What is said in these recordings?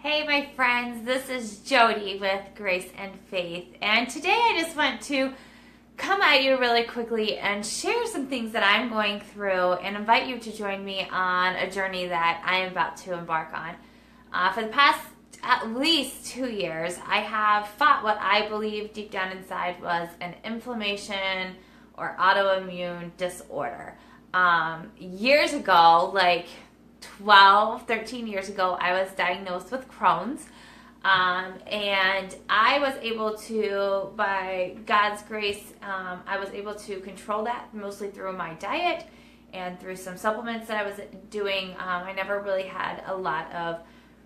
Hey, my friends, this is Jody with Grace and Faith, and today I just want to come at you really quickly and share some things that I'm going through and invite you to join me on a journey that I am about to embark on. For the past at least 2 years, I have fought what I believe deep down inside was an inflammation or autoimmune disorder. Years ago, like 12, 13 years ago, I was diagnosed with Crohn's. And I was able to, by God's grace, I was able to control that mostly through my diet and through some supplements that I was doing. I never really had a lot of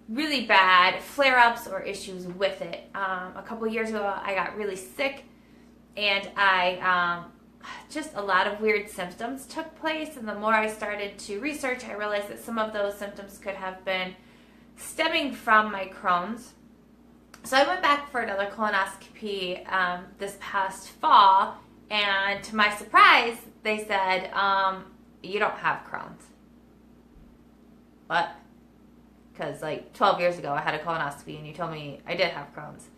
really bad flare-ups or issues with it. A couple years ago, I got really sick, and just a lot of weird symptoms took place, and the more I started to research, I realized that some of those symptoms could have been stemming from my Crohn's. So I went back for another colonoscopy this past fall, and to my surprise, they said, you don't have Crohn's. What? Because like 12 years ago, I had a colonoscopy, and you told me I did have Crohn's.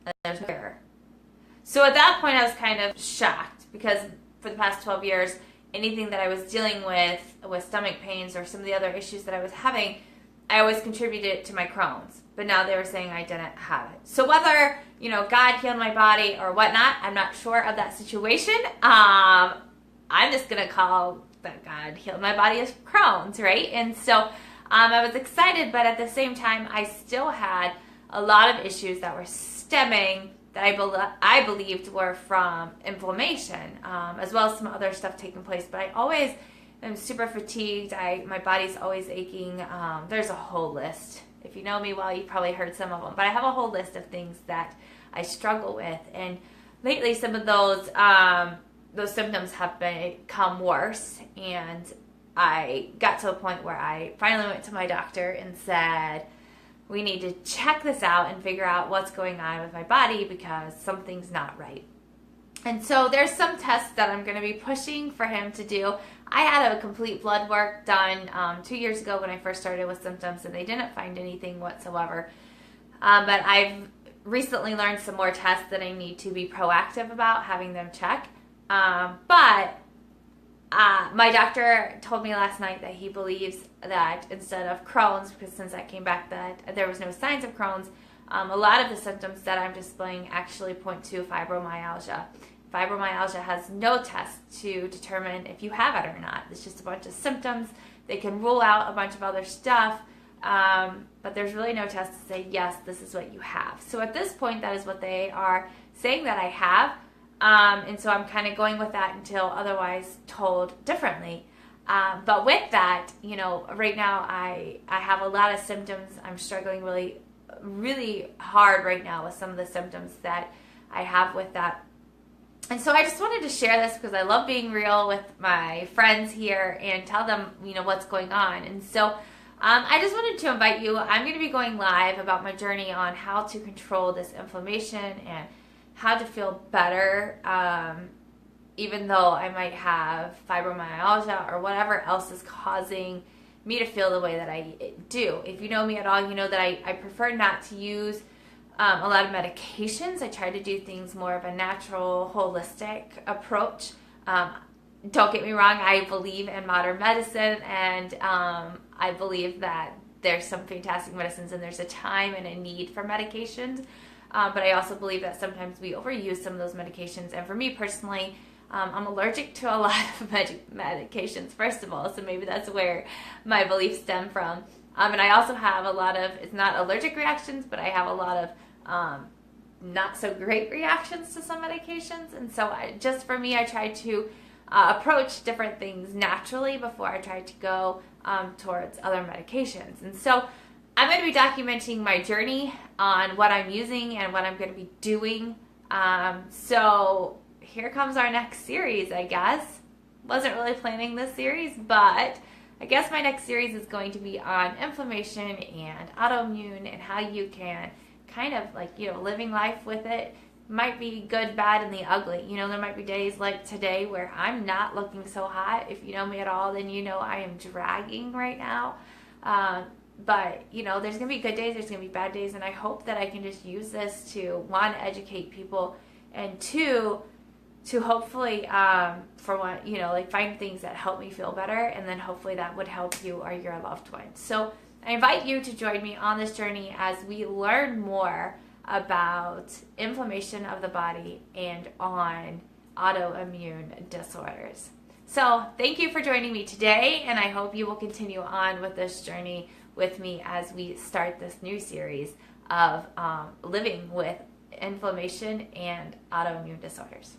And there's no error. So at that point, I was kind of shocked because for the past 12 years, anything that I was dealing with stomach pains or some of the other issues that I was having, I always contributed to my Crohn's. But now they were saying I didn't have it. So whether, God healed my body or whatnot, I'm not sure of that situation. I'm just going to call that God healed my body as Crohn's, right? And so I was excited, but at the same time, I still had a lot of issues that were stemming that I believed were from inflammation, as well as some other stuff taking place. But I always am super fatigued. My body's always aching. There's a whole list. If you know me well, you probably heard some of them. But I have a whole list of things that I struggle with. And lately, some of those symptoms have become worse. And I got to a point where I finally went to my doctor and said, we need to check this out and figure out what's going on with my body because something's not right. And so there's some tests that I'm going to be pushing for him to do. I had a complete blood work done 2 years ago when I first started with symptoms, and they didn't find anything whatsoever. But I've recently learned some more tests that I need to be proactive about having them check. But my doctor told me last night that he believes that instead of Crohn's, because since I came back that there was no signs of Crohn's, a lot of the symptoms that I'm displaying actually point to fibromyalgia. Fibromyalgia has no test to determine if you have it or not. It's just a bunch of symptoms. They can rule out a bunch of other stuff, but there's really no test to say, yes, this is what you have. So at this point, that is what they are saying that I have. And so I'm kind of going with that until otherwise told differently. But with that, right now I have a lot of symptoms. I'm struggling really, really hard right now with some of the symptoms that I have with that. And so I just wanted to share this because I love being real with my friends here and tell them, what's going on. And so I just wanted to invite you. I'm going to be going live about my journey on how to control this inflammation and how to feel better, even though I might have fibromyalgia or whatever else is causing me to feel the way that I do. If you know me at all, you know that I prefer not to use a lot of medications. I try to do things more of a natural, holistic approach. Don't get me wrong, I believe in modern medicine, and I believe that there's some fantastic medicines and there's a time and a need for medications. But I also believe that sometimes we overuse some of those medications. And for me personally, I'm allergic to a lot of medications, first of all. So maybe that's where my beliefs stem from. And I also have a lot of, it's not allergic reactions, but I have a lot of not so great reactions to some medications. And so for me, I try to approach different things naturally before I try to go towards other medications. And so I'm going to be documenting my journey on what I'm using and what I'm going to be doing. So here comes our next series, I guess. Wasn't really planning this series, but I guess my next series is going to be on inflammation and autoimmune and how you can kind of living life with it. Might be good, bad, and the ugly. There might be days like today where I'm not looking so hot. If you know me at all, then I am dragging right now. But, you know, there's going to be good days, there's going to be bad days, and I hope that I can just use this to, one, educate people, and two, to hopefully, for one, you know, like find things that help me feel better, and then hopefully that would help you or your loved ones. So I invite you to join me on this journey as we learn more about inflammation of the body and on autoimmune disorders. So thank you for joining me today, and I hope you will continue on with this journey with me as we start this new series of living with inflammation and autoimmune disorders.